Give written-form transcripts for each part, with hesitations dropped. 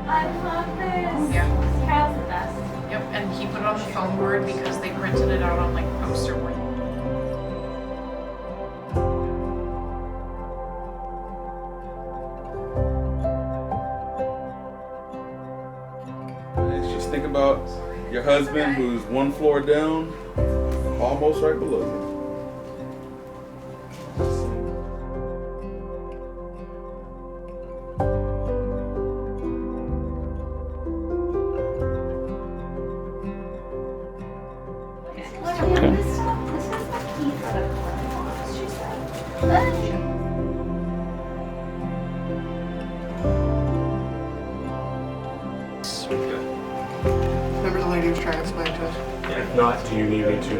I love this. Yeah. Kyle's the best. Yep, and he put it on the foam board because they printed it out on like poster board. Just think about your husband who's one floor down, almost right below you. This is the key for the box, she said. Remember the lady who was trying to explain to us? If not, do you need me to?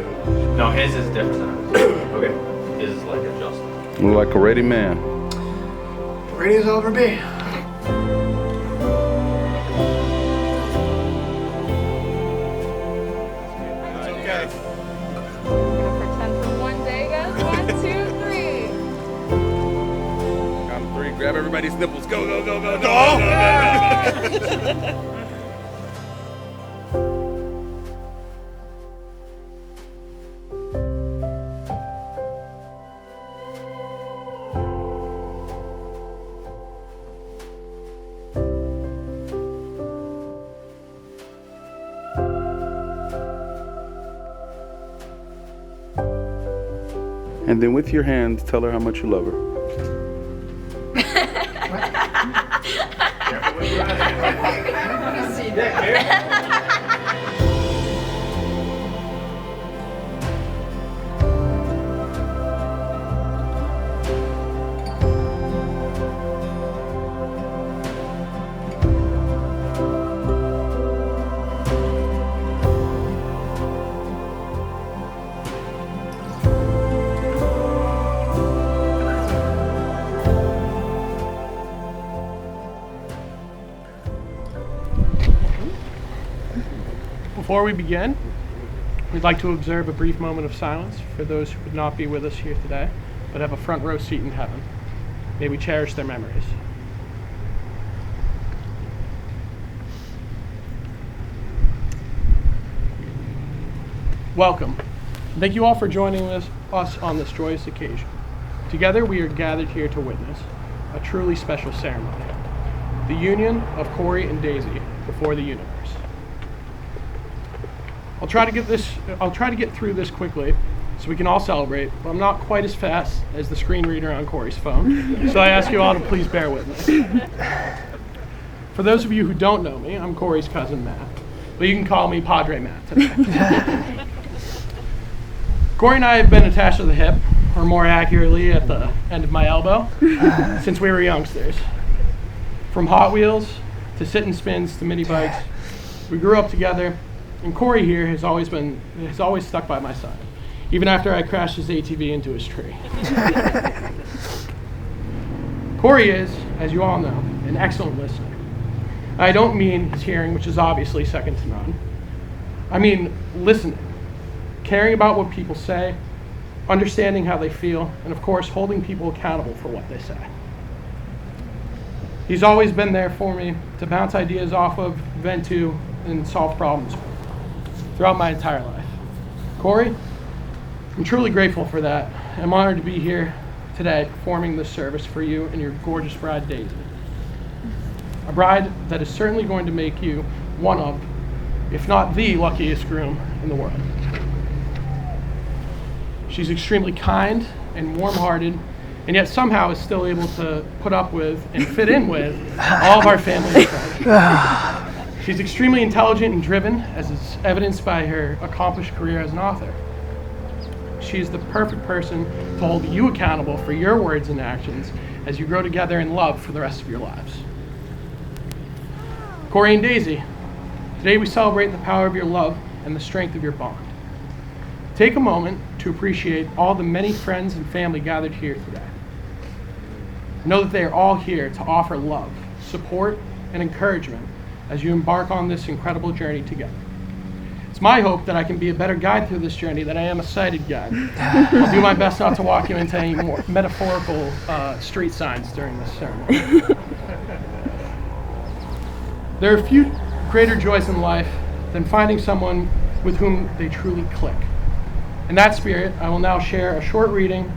No, his is different than ours. Okay. His is like adjustable. Look like a ready man. Ready as I'll ever be. Okay. Pretend for one day, guys. 1, 2, 3. Count of 3. Grab everybody's nipples. Go, go, go, go, go. And then with your hands, tell her how much you love her. Before we begin, we'd like to observe a brief moment of silence for those who could not be with us here today, but have a front row seat in heaven. May we cherish their memories. Welcome. Thank you all for joining us on this joyous occasion. Together we are gathered here to witness a truly special ceremony, the union of Cory and Daisy before the universe. I'll try to get through this quickly so we can all celebrate, but I'm not quite as fast as the screen reader on Cory's phone, so I ask you all to please bear with me. For those of you who don't know me, I'm Cory's cousin Matt, but you can call me Padre Matt today. Cory and I have been attached to the hip, or more accurately at the end of my elbow, since we were youngsters. From Hot Wheels to sit-and spins to mini bikes, we grew up together. And Cory here has always stuck by my side, even after I crashed his ATV into his tree. Cory is, as you all know, an excellent listener. I don't mean his hearing, which is obviously second to none. I mean listening, caring about what people say, understanding how they feel, and of course, holding people accountable for what they say. He's always been there for me to bounce ideas off of, vent to, and solve problems throughout my entire life. Cory, I'm truly grateful for that. I'm honored to be here today performing this service for you and your gorgeous bride, Daisy. A bride that is certainly going to make you one of, if not the luckiest groom in the world. She's extremely kind and warm-hearted, and yet somehow is still able to put up with and fit in with all of our family and friends. She's extremely intelligent and driven, as is evidenced by her accomplished career as an author. She is the perfect person to hold you accountable for your words and actions as you grow together in love for the rest of your lives. Cory and Daisy, today we celebrate the power of your love and the strength of your bond. Take a moment to appreciate all the many friends and family gathered here today. Know that they are all here to offer love, support, and encouragement as you embark on this incredible journey together. It's my hope that I can be a better guide through this journey than I am a sighted guide. I'll do my best not to walk you into any more metaphorical street signs during this ceremony. There are few greater joys in life than finding someone with whom they truly click. In that spirit, I will now share a short reading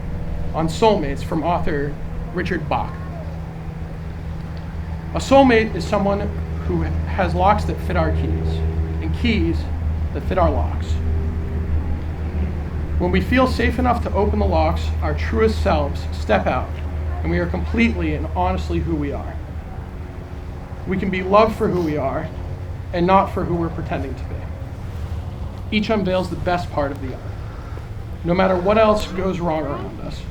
on soulmates from author Richard Bach. A soulmate is someone who has locks that fit our keys, and keys that fit our locks. When we feel safe enough to open the locks, our truest selves step out, and we are completely and honestly who we are. We can be loved for who we are, and not for who we're pretending to be. Each unveils the best part of the other. No matter what else goes wrong around us,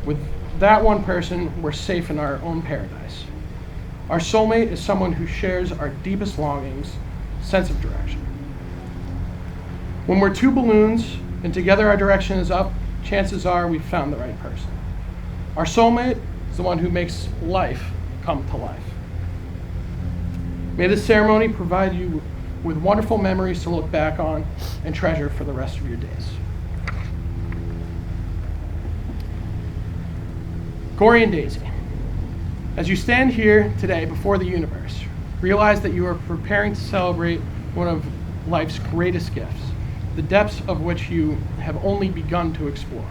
with that one person, we're safe in our own paradise. Our soulmate is someone who shares our deepest longings, sense of direction. When we're two balloons and together our direction is up, chances are we've found the right person. Our soulmate is the one who makes life come to life. May this ceremony provide you with wonderful memories to look back on and treasure for the rest of your days. Cory and Daisy, as you stand here today before the universe, realize that you are preparing to celebrate one of life's greatest gifts, the depths of which you have only begun to explore.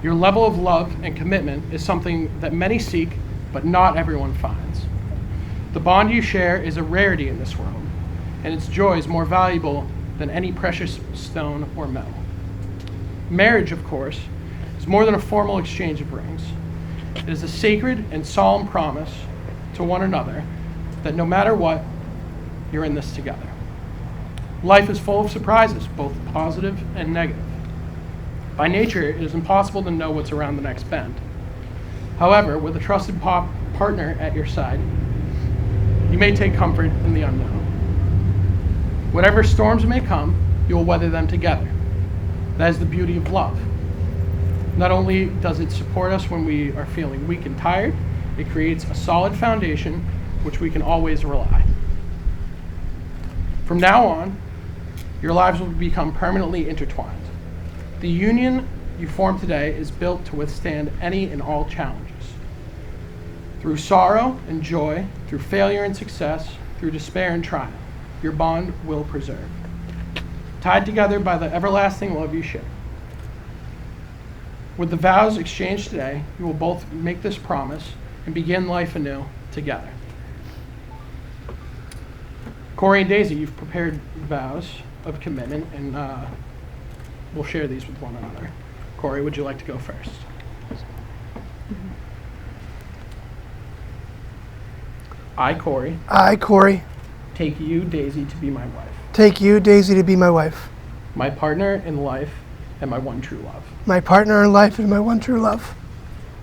Your level of love and commitment is something that many seek, but not everyone finds. The bond you share is a rarity in this world, and its joy is more valuable than any precious stone or metal. Marriage, of course, is more than a formal exchange of rings. It is a sacred and solemn promise to one another that no matter what, you're in this together. Life is full of surprises, both positive and negative. By nature, it is impossible to know what's around the next bend. However, with a trusted partner at your side, you may take comfort in the unknown. Whatever storms may come, you will weather them together. That is the beauty of love. Not only does it support us when we are feeling weak and tired, it creates a solid foundation which we can always rely. From now on, your lives will become permanently intertwined. The union you form today is built to withstand any and all challenges. Through sorrow and joy, through failure and success, through despair and triumph, your bond will preserve. Tied together by the everlasting love you share. With the vows exchanged today, you will both make this promise and begin life anew together. Cory and Daisy, you've prepared vows of commitment, and we'll share these with one another. Cory, would you like to go first? I, Cory, I, Cory, take you, Daisy, to be my wife, take you, Daisy, to be my wife, my partner in life, and my one true love. my partner in life and my one true love.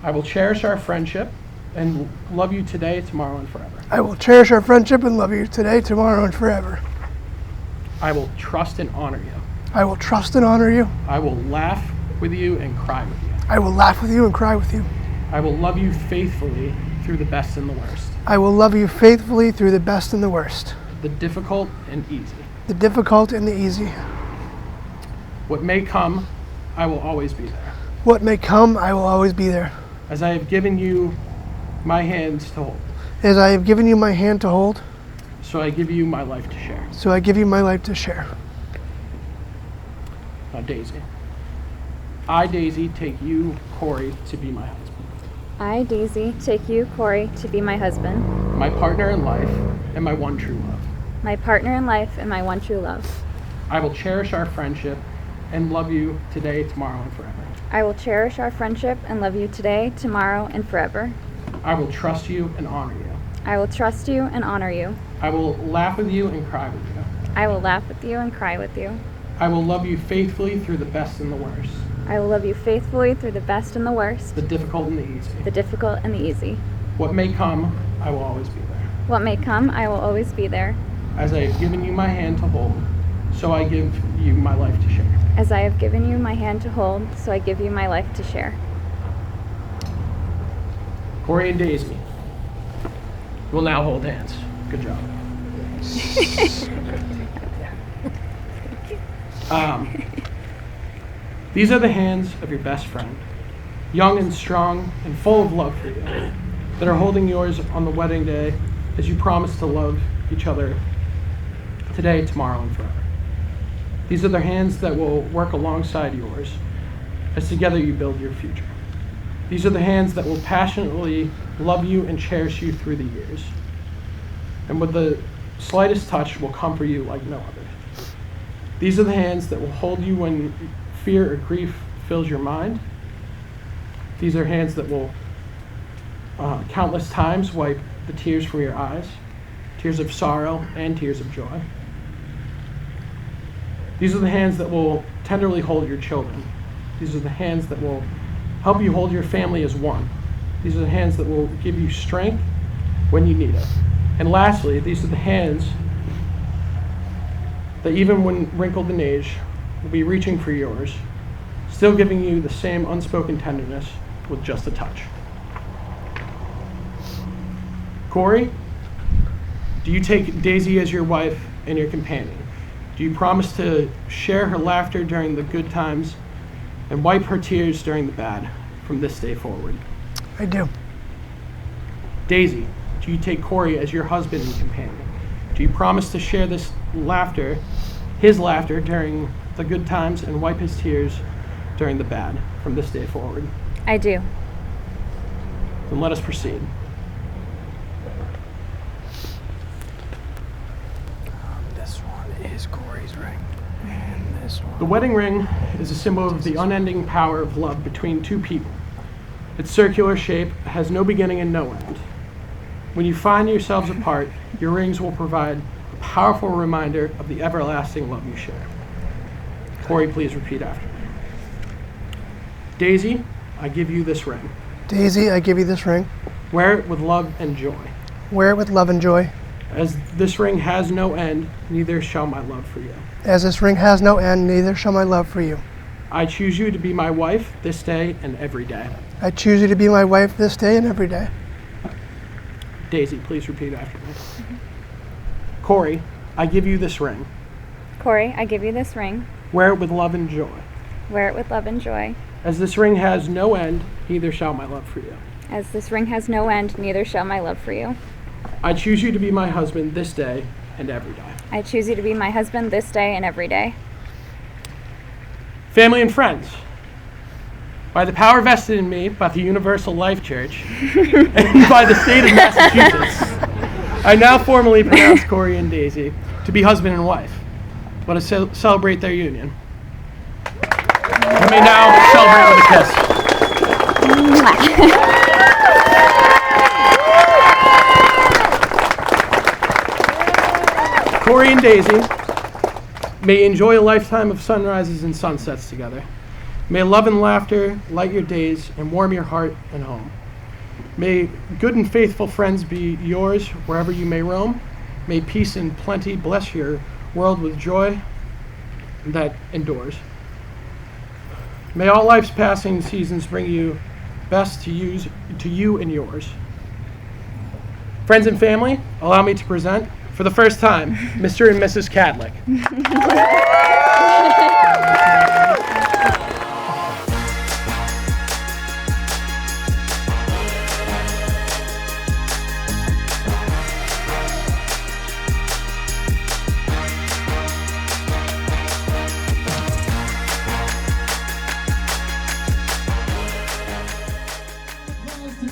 I will cherish our friendship and love you today, tomorrow, and forever. I will cherish our friendship and love you today, tomorrow, and forever. I will trust and honor you. I will trust and honor you. I will laugh with you and cry with you. I will laugh with you and cry with you. I will love you faithfully through the best and the worst, I will love you faithfully through the best and the worst, the difficult and easy. the difficult and the easy. What may come, I will always be there. What may come, I will always be there. As I have given you my hands to hold, As I have given you my hand to hold, so I give you my life to share. so I give you my life to share. Now, Daisy. I, Daisy, take you, Cory, to be my husband, I, Daisy, take you, Cory, to be my husband, my partner in life, and my one true love. my partner in life, and my one true love. I will cherish our friendship and love you today, tomorrow, and forever. I will cherish our friendship and love you today, tomorrow, and forever. I will trust you and honor you. I will trust you and honor you. I will laugh with you and cry with you. I will laugh with you and cry with you. I will love you faithfully through the best and the worst, I will love you faithfully through the best and the worst, the difficult and the easy. the difficult and the easy. What may come, I will always be there. What may come, I will always be there. As I have given you my hand to hold, so I give you my life to share. As I have given you my hand to hold, so I give you my life to share. Cory and Daisy, we'll now hold hands. Good job. These are the hands of your best friend, young and strong and full of love for you, that are holding yours on the wedding day as you promise to love each other today, tomorrow, and forever. These are the hands that will work alongside yours as together you build your future. These are the hands that will passionately love you and cherish you through the years. And with the slightest touch will comfort you like no other. These are the hands that will hold you when fear or grief fills your mind. These are hands that will countless times wipe the tears from your eyes, tears of sorrow and tears of joy. These are the hands that will tenderly hold your children. These are the hands that will help you hold your family as one. These are the hands that will give you strength when you need it. And lastly, these are the hands that even when wrinkled in age, will be reaching for yours, still giving you the same unspoken tenderness with just a touch. Cory, do you take Daisy as your wife and your companion? Do you promise to share her laughter during the good times and wipe her tears during the bad from this day forward? I do. Daisy, do you take Cory as your husband and companion? Do you promise to share this laughter, his laughter during the good times and wipe his tears during the bad from this day forward? I do. Then let us proceed. This one is Cory's ring. And this one. The wedding ring is a symbol of the unending power of love between two people. Its circular shape has no beginning and no end. When you find yourselves apart, your rings will provide a powerful reminder of the everlasting love you share. Cory, please repeat after me. Daisy, I give you this ring. Daisy, I give you this ring. Wear it with love and joy. Wear it with love and joy. As this ring has no end, neither shall my love for you. As this ring has no end, neither shall my love for you. I choose you to be my wife this day and every day. I choose you to be my wife this day and every day. Daisy, please repeat after me. Cory, I give you this ring. Cory, I give you this ring. Wear it with love and joy. Wear it with love and joy. As this ring has no end, neither shall my love for you. As this ring has no end, neither shall my love for you. I choose you to be my husband this day and every day. I choose you to be my husband this day and every day. Family and friends, by the power vested in me by the Universal Life Church and by the state of Massachusetts, I now formally pronounce Cory and Daisy to be husband and wife. Let us celebrate their union. You may now celebrate with a kiss. Cory and Daisy may enjoy a lifetime of sunrises and sunsets together. May love and laughter light your days and warm your heart and home. May good and faithful friends be yours wherever you may roam. May peace and plenty bless your world with joy that endures. May all life's passing seasons bring you best to you and yours. Friends and family, allow me to present, for the first time, Mr. and Mrs. Cadlick.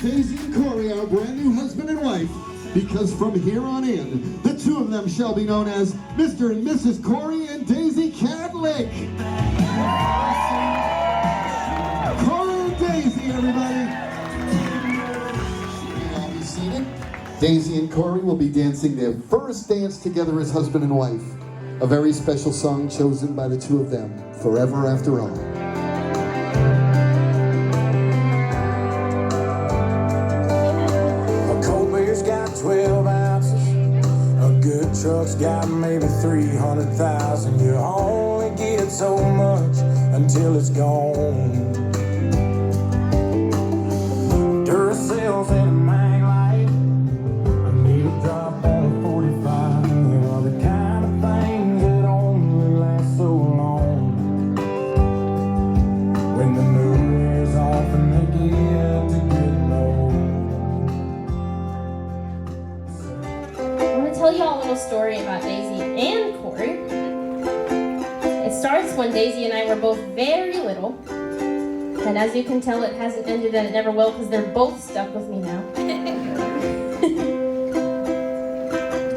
Daisy and Cory, our brand new husband and wife, because from here on in, the two of them shall be known as Mr. and Mrs. Cory and Daisy Cadlick. Cory and Daisy, everybody. You may all be seated. Daisy and Cory will be dancing their first dance together as husband and wife. A very special song chosen by the two of them, Forever After All. Got 12 ounces. A good truck's got maybe 300,000. You only get so much until it's gone. Duracells and a mag light. I need a drop on a 45. You know, the kind of things that only last so long. When the moon wears off and they get to getting old. tell you all a little story about Daisy and Cory. It starts when Daisy and I were both very little. And as you can tell, it hasn't ended and it never will because they're both stuck with me now.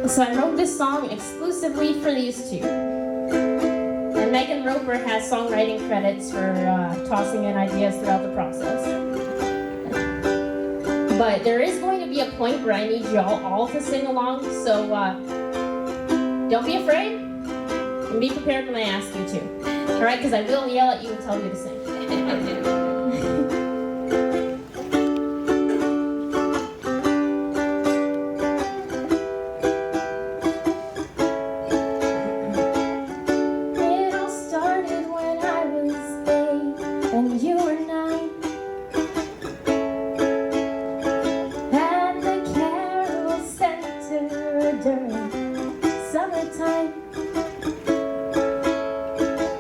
So I wrote this song exclusively for these two. And Megan Roper has songwriting credits for tossing in ideas throughout the process. But there is going to be a point where I need y'all all to sing along, so don't be afraid and be prepared when I ask you to. All right, because I will yell at you and tell you to sing.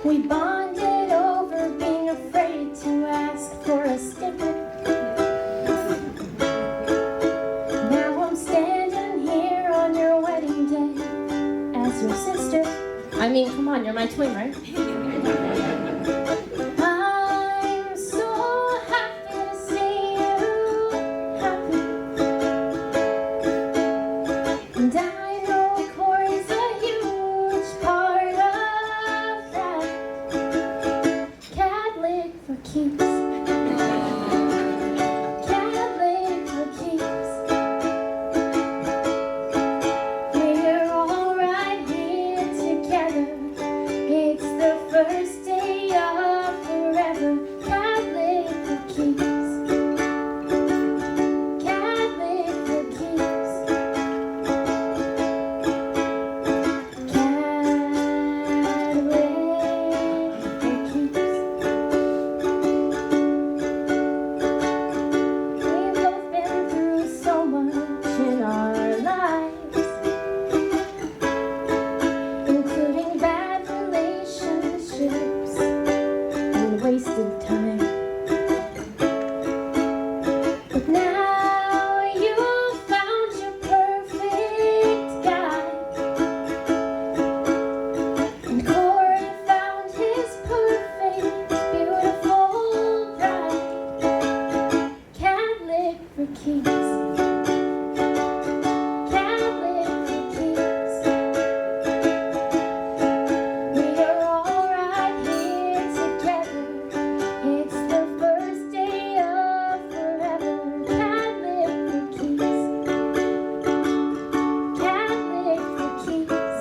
We bonded over being afraid to ask for a sticker. Now I'm standing here on your wedding day as your sister. I mean, come on, you're my twin, right? I'm so happy to see you happy. And I know Cory's a huge part of that. Catholic for keeps. Catholic for keeps. We're all right here together. It's the first day of forever. Catholic for keeps. Catholic for keeps. We've both been through so much in our lives, including bad relationships and wasted time. But now you've found your perfect guy. And Cory found his perfect, beautiful bride. Catholic for keeps. Catholic for keeps. We are all right here together. It's the first day of forever. Catholic for keeps. Catholic for keeps.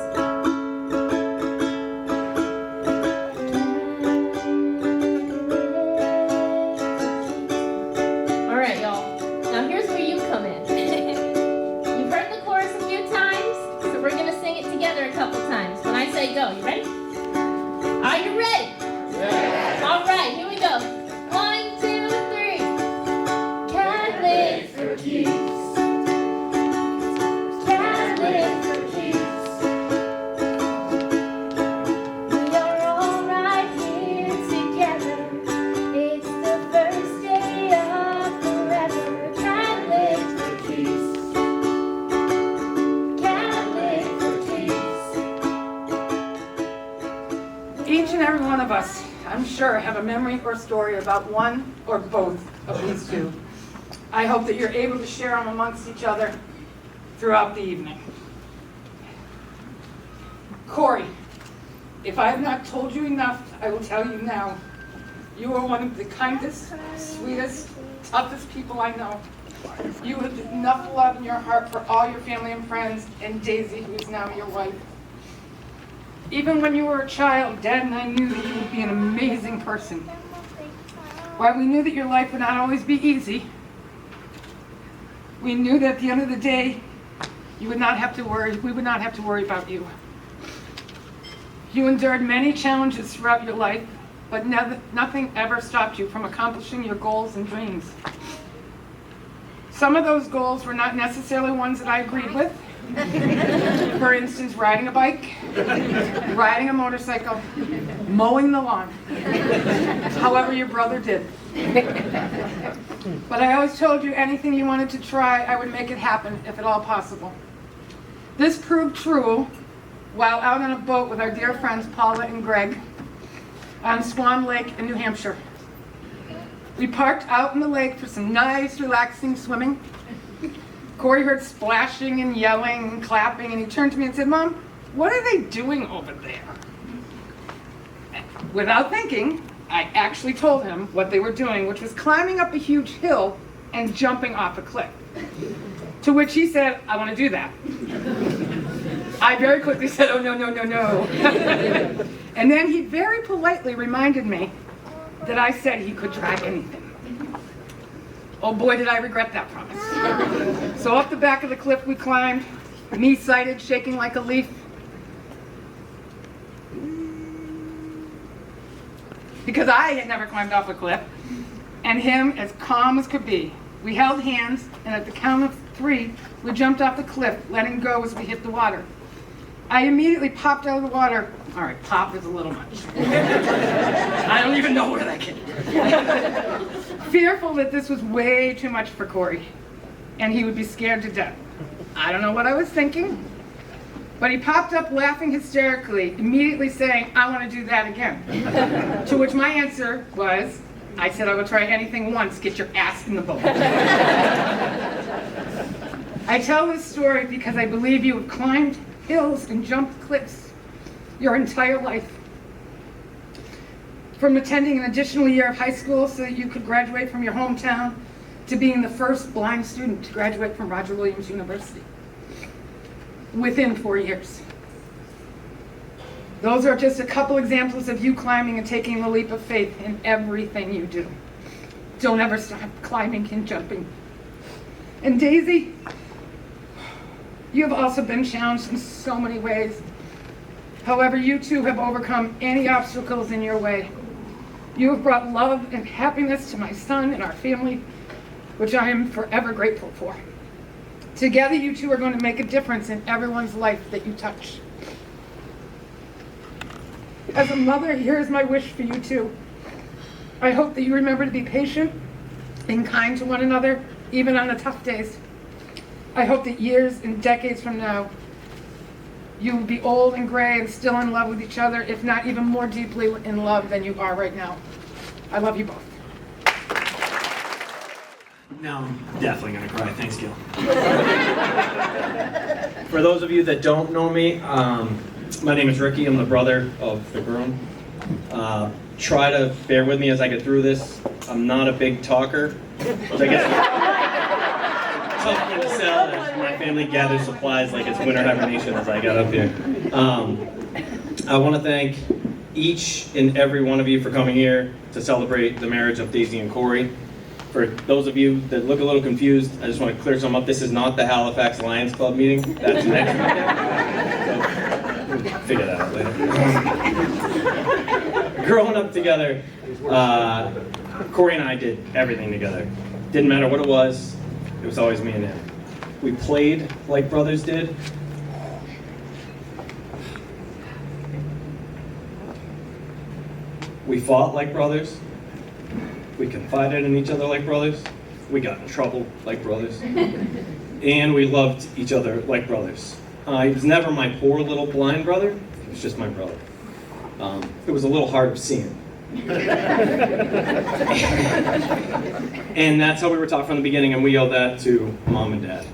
All right, y'all. Now here's where you come in. You've heard the chorus a few times, so we're gonna sing it together a couple times. When I say go, you ready? Are you ready? Yeah. All right, here we go. 1, 2, 3. Catholic for keeps. Catholic for keeps. We are all right here together. It's the first day of forever. Catholic for keeps. Catholic for keeps. Each and every one of us, I'm sure, have a memory or story about one or both of these two. I hope that you're able to share them amongst each other throughout the evening. Cory, if I have not told you enough, I will tell you now. You are one of the kindest, sweetest, toughest people I know. You have enough love in your heart for all your family and friends, and Daisy, who is now your wife. Even when you were a child, Dad and I knew that you would be an amazing person. While we knew that your life would not always be easy, we knew that at the end of the day, you would not have to worry. We would not have to worry about you. You endured many challenges throughout your life, but nothing ever stopped you from accomplishing your goals and dreams. Some of those goals were not necessarily ones that I agreed with. For instance, riding a bike, riding a motorcycle, mowing the lawn. However, your brother did. But I always told you anything you wanted to try, I would make it happen if at all possible. This proved true while out on a boat with our dear friends Paula and Greg on Swan Lake in New Hampshire. We parked out in the lake for some nice, relaxing swimming. Cory heard splashing and yelling and clapping, and he turned to me and said, "Mom, what are they doing over there?" Without thinking, I actually told him what they were doing, which was climbing up a huge hill and jumping off a cliff. To which he said, "I want to do that." I very quickly said, "Oh, no, no, no, no." And then he very politely reminded me that I said he could try anything. Oh boy, did I regret that promise. So up the back of the cliff we climbed, me sighted, shaking like a leaf. Because I had never climbed off a cliff, and him as calm as could be. We held hands, and at the count of 3, we jumped off the cliff, letting go as we hit the water. I immediately popped out of the water. All right, pop is a little much. I don't even know where that came from. Fearful that this was way too much for Cory, and he would be scared to death. I don't know what I was thinking, but he popped up laughing hysterically, immediately saying, "I want to do that again." To which my answer was, I said I would try anything once, get your ass in the boat. I tell this story because I believe you have climbed hills and jumped cliffs your entire life. From attending an additional year of high school so that you could graduate from your hometown, to being the first blind student to graduate from Roger Williams University within 4 years. Those are just a couple examples of you climbing and taking the leap of faith in everything you do. Don't ever stop climbing and jumping. And Daisy, you have also been challenged in so many ways. However, you too have overcome any obstacles in your way. You have brought love and happiness to my son and our family, which I am forever grateful for. Together, you two are going to make a difference in everyone's life that you touch. As a mother, here is my wish for you too. I hope that you remember to be patient and kind to one another, even on the tough days. I hope that years and decades from now, you will be old and gray and still in love with each other, if not even more deeply in love than you are right now. I love you both. Now I'm definitely gonna cry. Thanks, Gil. For those of you that don't know me, my name is Ricky. I'm the brother of the groom. Try to bear with me as I get through this. I'm not a big talker, which I guess is tough for me to sell as my family gathers supplies like it's winter hibernation as I got up here. I want to thank each and every one of you for coming here to celebrate the marriage of Daisy and Cory. For those of you that look a little confused, I just want to clear some up. This is not the Halifax Lions Club meeting. That's next weekend. So, figure that out later. Growing up together, Cory and I did everything together. Didn't matter what it was always me and him. We played like brothers did. We fought like brothers. We confided in each other like brothers. We got in trouble like brothers. And we loved each other like brothers. He was never my poor little blind brother. He was just my brother. It was a little hard of seeing. And that's how we were taught from the beginning, and we owe that to Mom and Dad.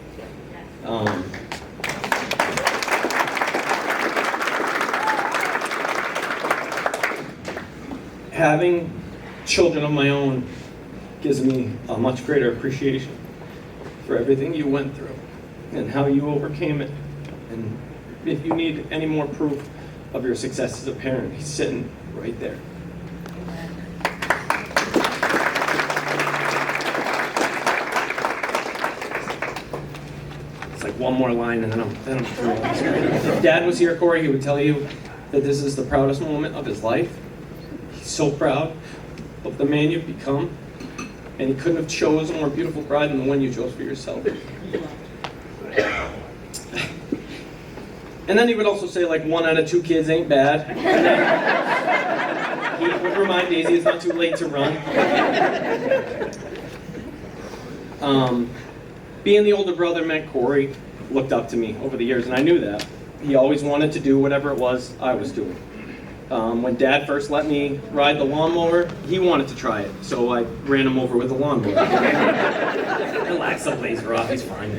Having children of my own gives me a much greater appreciation for everything you went through and how you overcame it. And if you need any more proof of your success as a parent, he's sitting right there. It's like one more line and then I'm through. If Dad was here, Cory, he would tell you that this is the proudest moment of his life. He's so proud of the man you've become, and he couldn't have chosen a more beautiful bride than the one you chose for yourself. And then he would also say, like, 1 out of 2 kids ain't bad. And then he would remind Daisy it's not too late to run. being the older brother meant Cory looked up to me over the years, and I knew that. He always wanted to do whatever it was I was doing. When Dad first let me ride the lawnmower, he wanted to try it, so I ran him over with the lawnmower. Relax the blazer off, he's fine.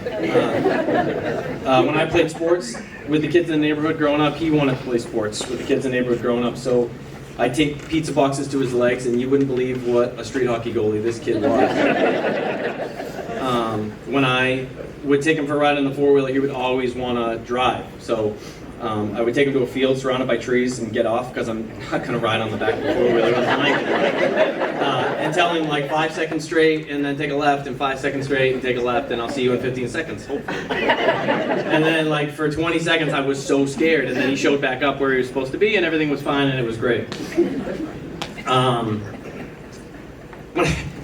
When I played sports with the kids in the neighborhood growing up, he wanted to play sports with the kids in the neighborhood growing up, so I'd take pizza boxes to his legs, and you wouldn't believe what a street hockey goalie this kid was. When I would take him for a ride on the four-wheeler, he would always want to drive, so I would take him to a field surrounded by trees and get off because I'm not going to ride on the back of the four-wheeler with him. And tell him like 5 seconds straight and then take a left, and 5 seconds straight and take a left, and I'll see you in 15 seconds, hopefully. And then like for 20 seconds I was so scared, and then he showed back up where he was supposed to be and everything was fine and it was great.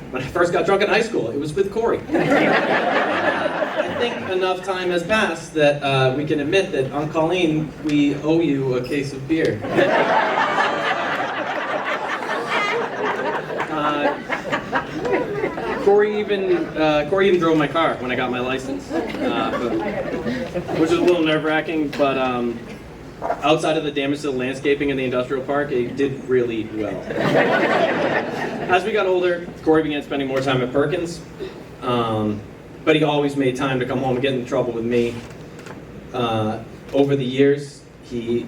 When I first got drunk in high school, it was with Cory. I think enough time has passed that we can admit that on Colleen, we owe you a case of beer. Cory even drove my car when I got my license, which was a little nerve-wracking, but outside of the damage to the landscaping in the industrial park, it did really well. As we got older, Cory began spending more time at Perkins, but he always made time to come home and get in trouble with me. Over the years, the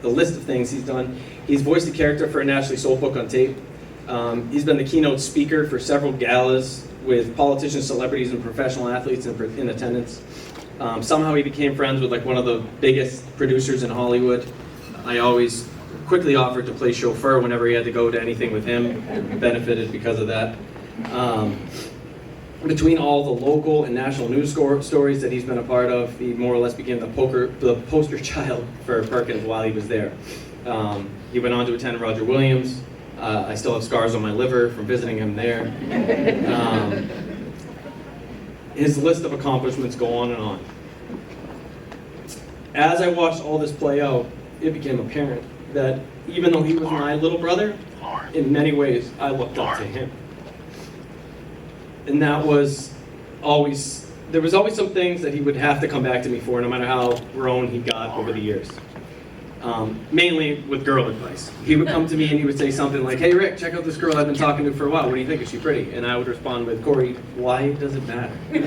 list of things he's done, he's voiced a character for a nationally sold book on tape. He's been the keynote speaker for several galas with politicians, celebrities, and professional athletes in attendance. Somehow he became friends with like one of the biggest producers in Hollywood. I always quickly offered to play chauffeur whenever he had to go to anything with him. Benefited because of that. Between all the local and national news stories that he's been a part of, he more or less became the poster child for Perkins while he was there. He went on to attend Roger Williams. I still have scars on my liver from visiting him there. His list of accomplishments go on and on. As I watched all this play out, it became apparent that even though he was my little brother, in many ways I looked up to him. And that was always, there was always some things that he would have to come back to me for, no matter how grown he got over the years. Mainly with girl advice. He would come to me and he would say something like, "Hey Rick, check out this girl I've been talking to for a while. What do you think? Is she pretty?" And I would respond with, "Cory, why does it matter?" And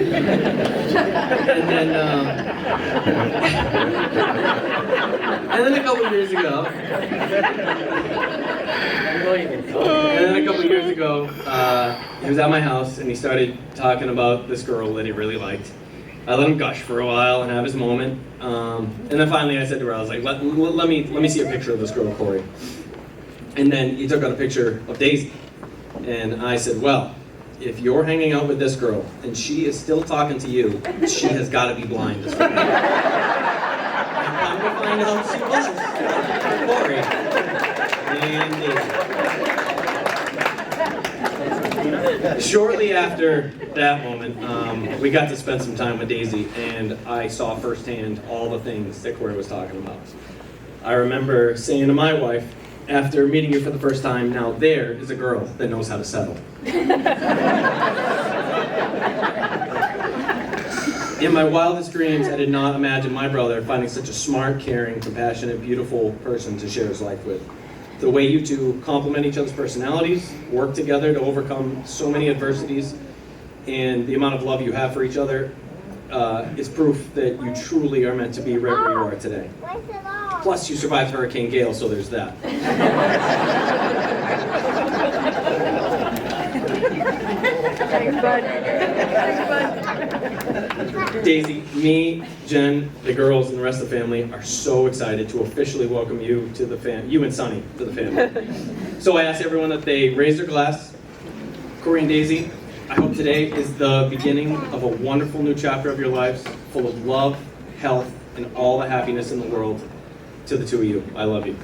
then a couple years ago, he was at my house and he started talking about this girl that he really liked. I let him gush for a while and have his moment, and then finally I said to her, I was like, let me see a picture of this girl, Cory. And then he took out a picture of Daisy, and I said, well, if you're hanging out with this girl and she is still talking to you, she has got to be blind as well. And come to find out she was Cory and Daisy. Shortly after that moment, we got to spend some time with Daisy, and I saw firsthand all the things that Cory was talking about. I remember saying to my wife, after meeting you for the first time, now there is a girl that knows how to settle. In my wildest dreams, I did not imagine my brother finding such a smart, caring, compassionate, beautiful person to share his life with. The way you two complement each other's personalities, work together to overcome so many adversities, and the amount of love you have for each other is proof that you truly are meant to be right where you are today. Plus, you survived Hurricane Gale, so there's that. Daisy, me, Jen, the girls, and the rest of the family are so excited to officially welcome you to the you and Sonny to the family. So I asked everyone that they raise their glass. Cory and Daisy, I hope today is the beginning of a wonderful new chapter of your lives, full of love, health, and all the happiness in the world. To the two of you, I love you.